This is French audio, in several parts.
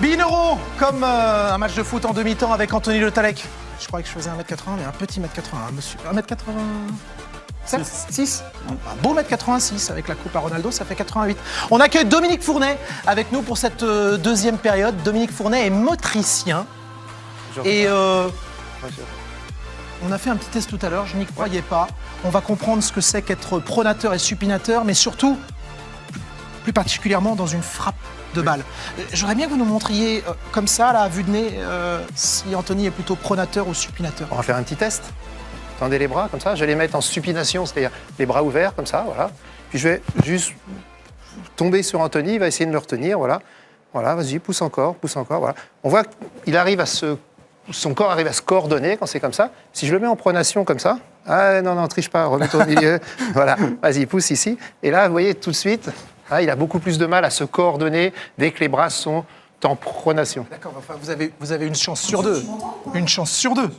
Binero, comme un match de foot en demi-temps avec Anthony Le Tallec. Je croyais que je faisais 1m80, mais un petit 1m80, monsieur. 1m87 6 Un beau 1m86 avec la coupe à Ronaldo, ça fait 88. On accueille Dominique Fournet avec nous pour cette deuxième période. Dominique Fournet est motricien. Et on a fait un petit test tout à l'heure, je n'y croyais pas. On va comprendre ce que c'est qu'être pronateur et supinateur, mais surtout, plus particulièrement dans une frappe de balle. J'aurais bien que vous nous montriez comme ça, là, à vue de nez, si Anthony est plutôt pronateur ou supinateur. On va faire un petit test. Tendez les bras comme ça. Je vais les mettre en supination, c'est-à-dire les bras ouverts comme ça, voilà. Puis je vais juste tomber sur Anthony, il va essayer de me retenir, voilà. Voilà, vas-y, pousse encore, voilà. On voit qu'il arrive à son corps arrive à se coordonner quand c'est comme ça. Si je le mets en pronation comme ça, ah non, triche pas, remets-toi au milieu. Voilà, vas-y, pousse ici. Et là, vous voyez tout de suite, il a beaucoup plus de mal à se coordonner dès que les bras sont en pronation. D'accord, enfin, vous avez une chance sur deux. Une chance sur deux.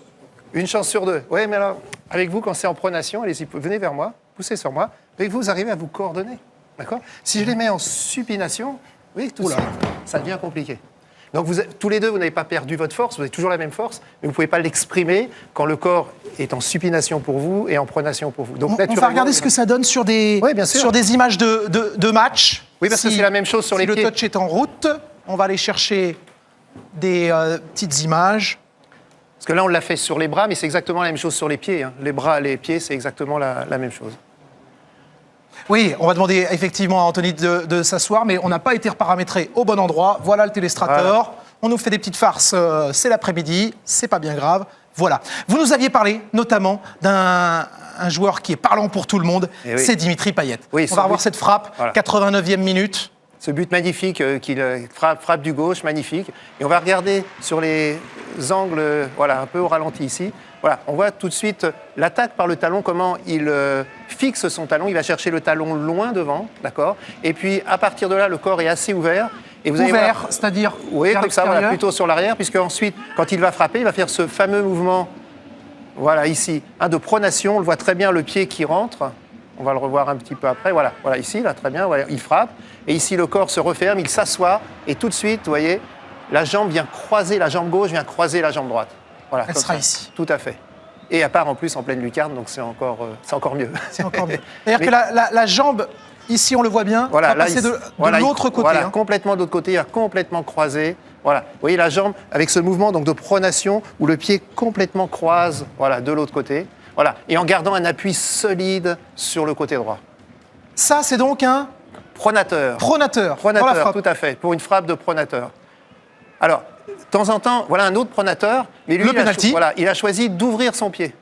Une chance sur deux. Oui, mais alors, avec vous, quand c'est en pronation, allez-y, venez vers moi, poussez sur moi. Avec vous, vous arrivez à vous coordonner. D'accord ? Si je les mets en supination, oui, tout ça, ça devient compliqué. Donc, tous les deux, vous n'avez pas perdu votre force, vous avez toujours la même force, mais vous ne pouvez pas l'exprimer quand le corps est en supination pour vous et en pronation pour vous. Donc, on va regarder ce que ça donne sur des images de match. Oui, parce que c'est la même chose sur les pieds. Si le touch est en route, on va aller chercher des petites images. Parce que là, on l'a fait sur les bras, mais c'est exactement la même chose sur les pieds. Hein. Les bras, les pieds, c'est exactement la même chose. Oui, on va demander effectivement à Anthony de s'asseoir, mais on n'a pas été reparamétré au bon endroit. Voilà le téléstrateur. Voilà. On nous fait des petites farces, c'est l'après-midi, c'est pas bien grave. Voilà. Vous nous aviez parlé notamment d'un joueur qui est parlant pour tout le monde, c'est Dimitri Payet. Oui, on va revoir cette frappe, 89e minute. Ce but magnifique, qu'il frappe du gauche, magnifique. Et on va regarder sur les angles, voilà, un peu au ralenti ici. Voilà, on voit tout de suite l'attaque par le talon, comment il fixe son talon. Il va chercher le talon loin devant, d'accord ? Et puis, à partir de là, le corps est assez ouvert. Et vous ouvert, c'est-à-dire oui, comme ça, voilà, plutôt sur l'arrière, puisque ensuite, quand il va frapper, il va faire ce fameux mouvement, voilà, ici, de pronation. On le voit très bien, le pied qui rentre. On va le revoir un petit peu après. Voilà, ici, là, très bien, voilà, il frappe. Et ici, le corps se referme, il s'assoit. Et tout de suite, vous voyez, la jambe vient croiser, la jambe gauche vient croiser la jambe droite. Voilà, elle sera ici. Tout à fait. Et à part en plus en pleine lucarne, donc c'est encore mieux. C'est encore mieux. C'est-à-dire que la jambe, ici on le voit bien, voilà, va passer de l'autre côté. Voilà, complètement de l'autre côté, il a complètement croisé. Voilà. Vous voyez la jambe avec ce mouvement donc, de pronation où le pied complètement croise de l'autre côté. Voilà. Et en gardant un appui solide sur le côté droit. Ça, c'est donc un pronateur. Pronateur, tout à fait, pour une frappe de pronateur. Alors, de temps en temps, voilà un autre pronateur, mais lui, il a choisi d'ouvrir son pied.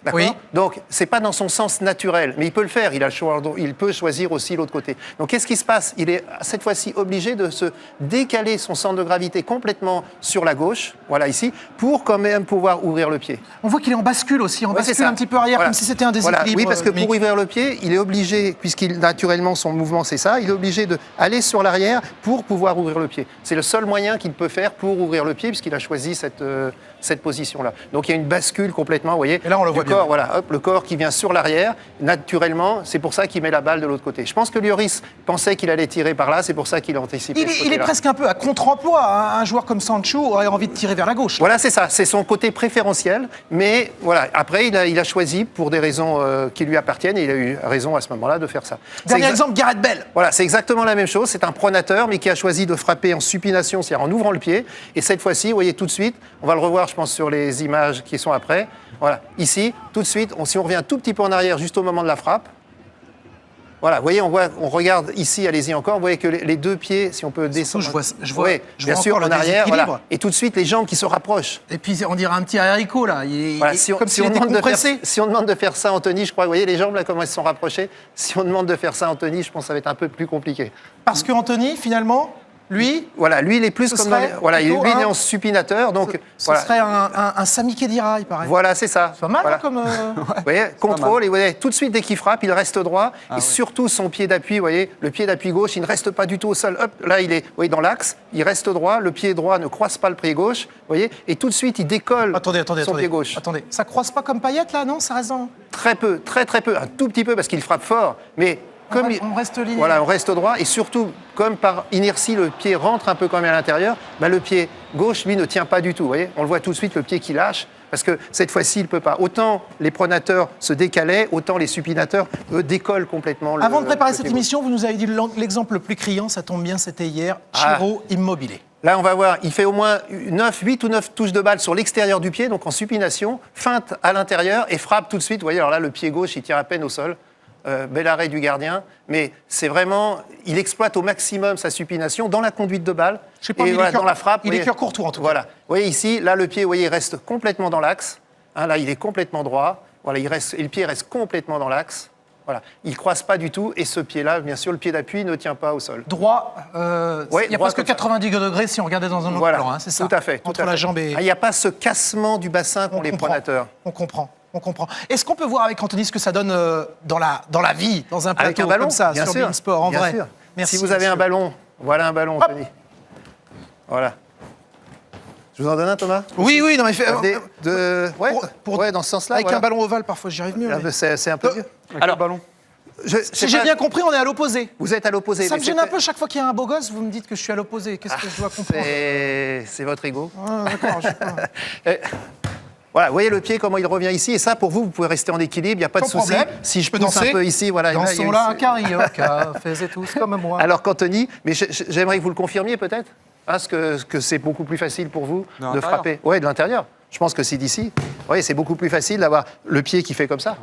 D'accord ? Oui. Donc, ce n'est pas dans son sens naturel, mais il peut le faire, il peut choisir aussi l'autre côté. Donc, qu'est-ce qui se passe ? Il est cette fois-ci obligé de se décaler son centre de gravité complètement sur la gauche, voilà ici, pour quand même pouvoir ouvrir le pied. On voit qu'il est en bascule aussi, en bascule un petit peu arrière, comme si c'était un déséquilibre. Voilà. Oui, parce que pour ouvrir le pied, il est obligé, puisqu'il naturellement son mouvement c'est ça, il est obligé d'aller sur l'arrière pour pouvoir ouvrir le pied. C'est le seul moyen qu'il peut faire pour ouvrir le pied, puisqu'il a choisi cette position-là. Donc, il y a une bascule complètement, vous voyez. Et là, on le voit bien. Voilà, hop, le corps qui vient sur l'arrière, naturellement, c'est pour ça qu'il met la balle de l'autre côté. Je pense que Lloris pensait qu'il allait tirer par là, c'est pour ça qu'il a anticipé. Il est presque un peu à contre-emploi, hein. Un joueur comme Sancho aurait envie de tirer vers la gauche. Voilà, c'est ça, c'est son côté préférentiel, mais voilà, après, il a choisi pour des raisons qui lui appartiennent, et il a eu raison à ce moment-là de faire ça. Dernier exemple, Gareth Bale. Voilà, c'est exactement la même chose, c'est un pronateur, mais qui a choisi de frapper en supination, c'est-à-dire en ouvrant le pied, et cette fois-ci, vous voyez tout de suite, on va le revoir, je pense, sur les images qui sont après. Voilà, ici, tout de suite, si on revient un tout petit peu en arrière, juste au moment de la frappe, voilà, vous voyez, on regarde ici, allez-y encore, vous voyez que les deux pieds, si on peut descendre. Je vois bien sûr, en arrière, voilà, et tout de suite, les jambes qui se rapprochent. Et puis, on dirait un petit haricot, là. Comme si on demande de faire ça, Anthony, je crois, vous voyez les jambes, là, comment elles se sont rapprochées. Si on demande de faire ça, Anthony, je pense que ça va être un peu plus compliqué. Parce que Anthony, finalement... Lui, il est plus comme il est en supinateur, donc ce serait un Sami Khedira, il paraît. Voilà, c'est ça. C'est pas mal comme. Vous voyez, contrôle et vous voyez, tout de suite dès qu'il frappe, il reste droit et surtout son pied d'appui, vous voyez, le pied d'appui gauche, il ne reste pas du tout au sol. Hop, là il est, dans l'axe, il reste droit, le pied droit ne croise pas le pied gauche, vous voyez, et tout de suite il décolle son pied gauche. Attendez, ça croise pas comme Payet là, non ? Ça reste dans... Très peu, très peu, un tout petit peu parce qu'il frappe fort, mais On reste linéaire. Voilà, on reste droit. Et surtout, comme par inertie, le pied rentre un peu quand même à l'intérieur, bah, le pied gauche, lui, ne tient pas du tout. Vous voyez, on le voit tout de suite, le pied qui lâche. Parce que cette fois-ci, il ne peut pas. Autant les pronateurs se décalaient, autant les supinateurs, eux, décollent complètement. Avant de préparer cette gauche. émission, vous nous avez dit l'exemple le plus criant, ça tombe bien, c'était hier, Ciro Immobile. Là, on va voir, il fait au moins 8 ou 9 touches de balle sur l'extérieur du pied, donc en supination, feinte à l'intérieur et frappe tout de suite. Vous voyez, alors là, le pied gauche, il tire à peine au sol. Bel arrêt du gardien. Mais c'est vraiment, il exploite au maximum sa supination dans la conduite de balle. Je sais pas, et mais dans la frappe. Il est cœur courtois en tout cas. Voilà. Vous voyez ici, là, le pied, vous voyez, il reste complètement dans l'axe. Hein, là, il est complètement droit. Voilà, et le pied reste complètement dans l'axe. Voilà. Il ne croise pas du tout. Et ce pied-là, bien sûr, le pied d'appui ne tient pas au sol. Droit, Ouais, il y a droit presque 90 degrés si on regardait dans un autre Voilà, plan, hein, c'est ça. tout à fait. Entre la jambe et... Il n'y a pas ce cassement du bassin qu'ont les pronateurs. On comprend. On comprend. Est-ce qu'on peut voir avec Anthony ce que ça donne dans la vie, dans un Avec plateau un ballon, comme ça, bien sur sûr, Beansport, en bien vrai? sûr. Merci, si vous avez un monsieur. ballon, voilà un ballon, Anthony. Voilà. Je vous en donne un, Thomas? Oui, non mais Ouais, dans ce sens-là. avec voilà. un ballon ovale, parfois j'y arrive mieux. Ah, mais- C'est un peu mieux. Alors, ballon. Si j'ai bien compris, on est à l'opposé. Vous êtes à l'opposé. Ça mais me gêne un c'était- peu chaque fois qu'il y a un beau gosse, vous me dites que je suis à l'opposé. Qu'est-ce que je dois comprendre? C'est votre ego. Ah, d'accord, je sais pas. Voilà, vous voyez le pied, comment il revient ici. Et ça, pour vous, vous pouvez rester en équilibre, il n'y a pas de Sans souci. problème. Si je peux pousse danser. un peu ici, voilà. il y a Dansons une- là un carioca, faisait tous comme moi. Alors qu'Anthony, mais j'aimerais que vous le confirmiez peut-être, hein, que c'est beaucoup plus facile pour vous De de l'intérieur. frapper. Ouais, de l'intérieur. Je pense que c'est d'ici. Oui, c'est beaucoup plus facile d'avoir le pied qui fait comme ça.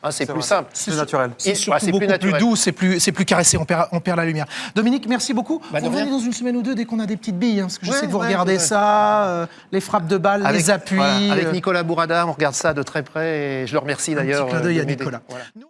Hein, c'est plus vrai. simple. C'est naturel. C'est Et- surtout ouais, c'est beaucoup plus naturel. plus doux, c'est plus caressé, on perd la lumière. Dominique, merci beaucoup. Bah, de Vous revenez rien. dans une semaine ou deux dès qu'on a des petites billes, hein, parce que je Ouais, sais que vous ouais, regardez ouais. ça, les frappes de balles, les appuis. Voilà, avec Nicolas Bourada, on regarde ça de très près et je le remercie d'ailleurs. Un petit clin d'œil de à m'aider. Nicolas. Voilà. Nous-